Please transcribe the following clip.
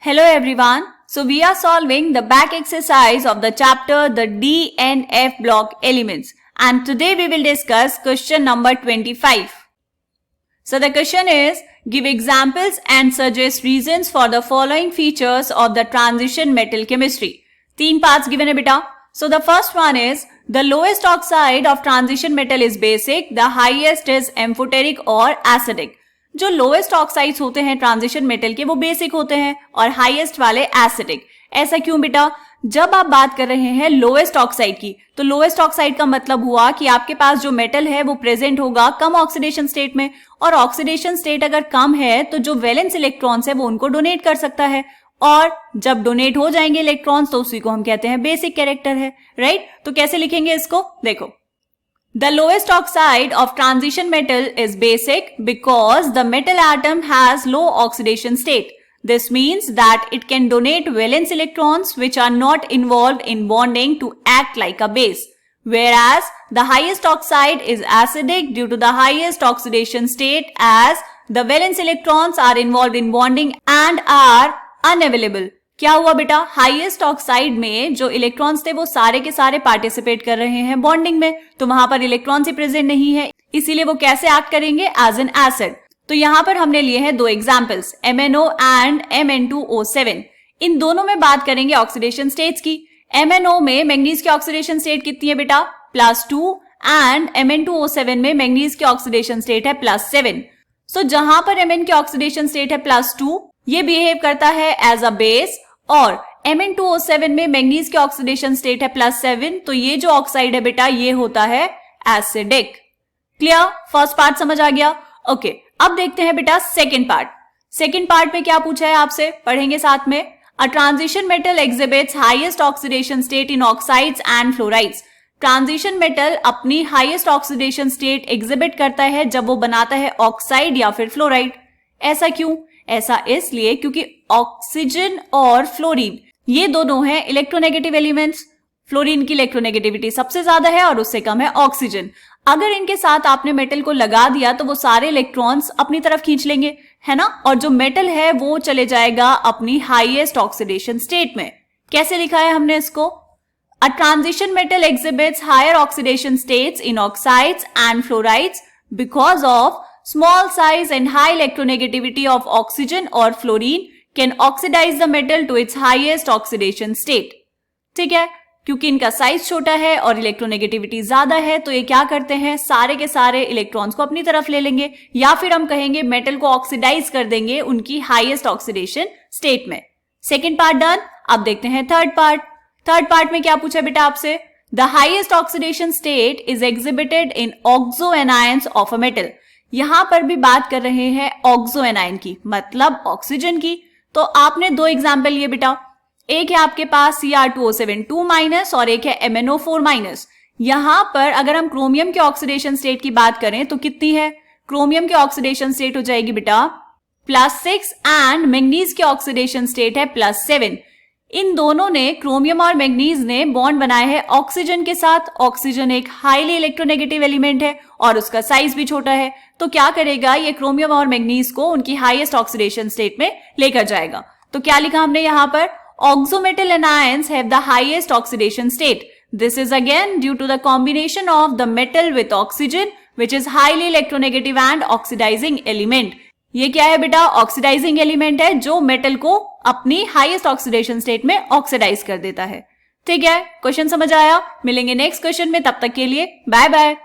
Hello everyone. So we are solving the back exercise of the chapter the D and F block elements, and today we will discuss question number 25. So the question is, give examples and suggest reasons for the following features of the transition metal chemistry. 3 parts given है बेटा. So the first one is, the lowest oxide of transition metal is basic, the highest is amphoteric or acidic. जो lowest oxides होते हैं transition metal के वो basic होते हैं और हाईएस्ट वाले एसिडिक. ऐसा क्यों बेटा? जब आप बात कर रहे हैं लोएस्ट ऑक्साइड की, तो लोएस्ट ऑक्साइड का मतलब हुआ कि आपके पास जो मेटल है वो प्रेजेंट होगा कम ऑक्सीडेशन स्टेट में, और ऑक्सीडेशन स्टेट अगर कम है तो जो वैलेंस इलेक्ट्रॉन्स है वो उनको डोनेट कर सकता है, और जब डोनेट हो जाएंगे इलेक्ट्रॉन्स तो उसी को हम कहते हैं बेसिक कैरेक्टर है. राइट? तो कैसे लिखेंगे इसको? देखो, the lowest oxide of transition metal is basic because the metal atom has low oxidation state. This means that it can donate valence electrons which are not involved in bonding to act like a base. Whereas the highest oxide is acidic due to the highest oxidation state, as the valence electrons are involved in bonding and are unavailable. क्या हुआ बेटा? Highest oxide में जो electrons थे वो सारे के सारे पार्टिसिपेट कर रहे हैं बॉन्डिंग में, तो वहां पर इलेक्ट्रॉन्स ही प्रेजेंट नहीं है, इसीलिए वो कैसे एक्ट करेंगे? As an acid. तो यहाँ पर हमने लिए हैं 2 एग्जांपल्स, MnO एंड Mn2O7. इन दोनों में बात करेंगे ऑक्सीडेशन स्टेट्स की. MnO में मैंगनीज की ऑक्सीडेशन स्टेट कितनी है बेटा? +2, एंड Mn2O7 में मैंगनीज की ऑक्सीडेशन स्टेट है +7. सो जहां पर Mn की ऑक्सीडेशन स्टेट है +2, ये बिहेव करता है एज अ बेस, और Mn2O7 में मैंगनीज की ऑक्सीडेशन स्टेट है +7, तो ये जो ऑक्साइड है बेटा ये होता है एसिडिक. क्लियर? फर्स्ट पार्ट समझ आ गया? ओके, अब देखते हैं बेटा सेकंड पार्ट. सेकंड पार्ट में क्या पूछा है आपसे, पढ़ेंगे साथ में. अ transition metal exhibits highest oxidation state in oxides and fluorides. Transition metal अपनी हाईएस्ट ऑक्सीडेशन स्टेट एग्जिबिट करता है जब वो बनाता है ऑक्साइड या फिर फ्लोराइड. ऐसा क्यों? ऐसा इसलिए क्योंकि ऑक्सीजन और फ्लोरीन ये दोनों हैं इलेक्ट्रोनेगेटिव एलिमेंट्स. फ्लोरीन की इलेक्ट्रोनेगेटिविटी सबसे ज्यादा है और उससे कम है ऑक्सीजन. अगर इनके साथ आपने मेटल को लगा दिया तो वो सारे इलेक्ट्रॉन्स अपनी तरफ खींच लेंगे, है ना, और जो मेटल है वो चले जाएगा अपनी हाईएस्ट ऑक्सीडेशन स्टेट में. कैसे लिखा है हमने इसको? A transition metal exhibits higher oxidation states in oxides and fluorides because of small size and high electronegativity of oxygen or fluorine can oxidize the metal to its highest oxidation state. ठीक है, क्योंकि इनका size छोटा है और electronegativity ज्यादा है, तो ये क्या करते हैं, सारे के सारे इलेक्ट्रॉन्स को अपनी तरफ ले लेंगे, या फिर हम कहेंगे मेटल को ऑक्सीडाइज कर देंगे उनकी हाईएस्ट ऑक्सीडेशन स्टेट में. Second part done. अब देखते हैं थर्ड पार्ट. थर्ड पार्ट में क्या पूछा बेटा आपसे? The highest oxidation state is exhibited in oxo anions of a metal. यहां पर भी बात कर रहे हैं ऑक्सो एनायन की, मतलब ऑक्सीजन की. तो आपने 2 एग्जाम्पल लिए बेटा. एक है आपके पास Cr2O7 और एक है MnO4-. यहां पर अगर हम क्रोमियम के ऑक्सीडेशन स्टेट की बात करें तो कितनी है? क्रोमियम की ऑक्सीडेशन स्टेट हो जाएगी बेटा +6, एंड मैंगनीज की ऑक्सीडेशन स्टेट है +7. इन दोनों ने, क्रोमियम और मैंगनीज ने, बॉन्ड बनाए हैं ऑक्सीजन के साथ. ऑक्सीजन एक हाईली इलेक्ट्रोनेगेटिव एलिमेंट है और उसका साइज भी छोटा है, तो क्या करेगा ये क्रोमियम और मैंगनीज को उनकी हाईएस्ट ऑक्सीडेशन स्टेट में लेकर जाएगा. तो क्या लिखा हमने यहाँ पर? Oxometal anions have the highest oxidation state. This is again due to the combination of the metal with oxygen which is highly electronegative and oxidising element. ये क्या है बेटा? ऑक्सीडाइजिंग एलिमेंट है जो मेटल को अपनी हाईएस्ट ऑक्सीडेशन स्टेट में oxidise कर देता है. ठीक है, क्वेश्चन समझ आया? मिलेंगे नेक्स्ट क्वेश्चन में, तब तक के लिए बाय बाय.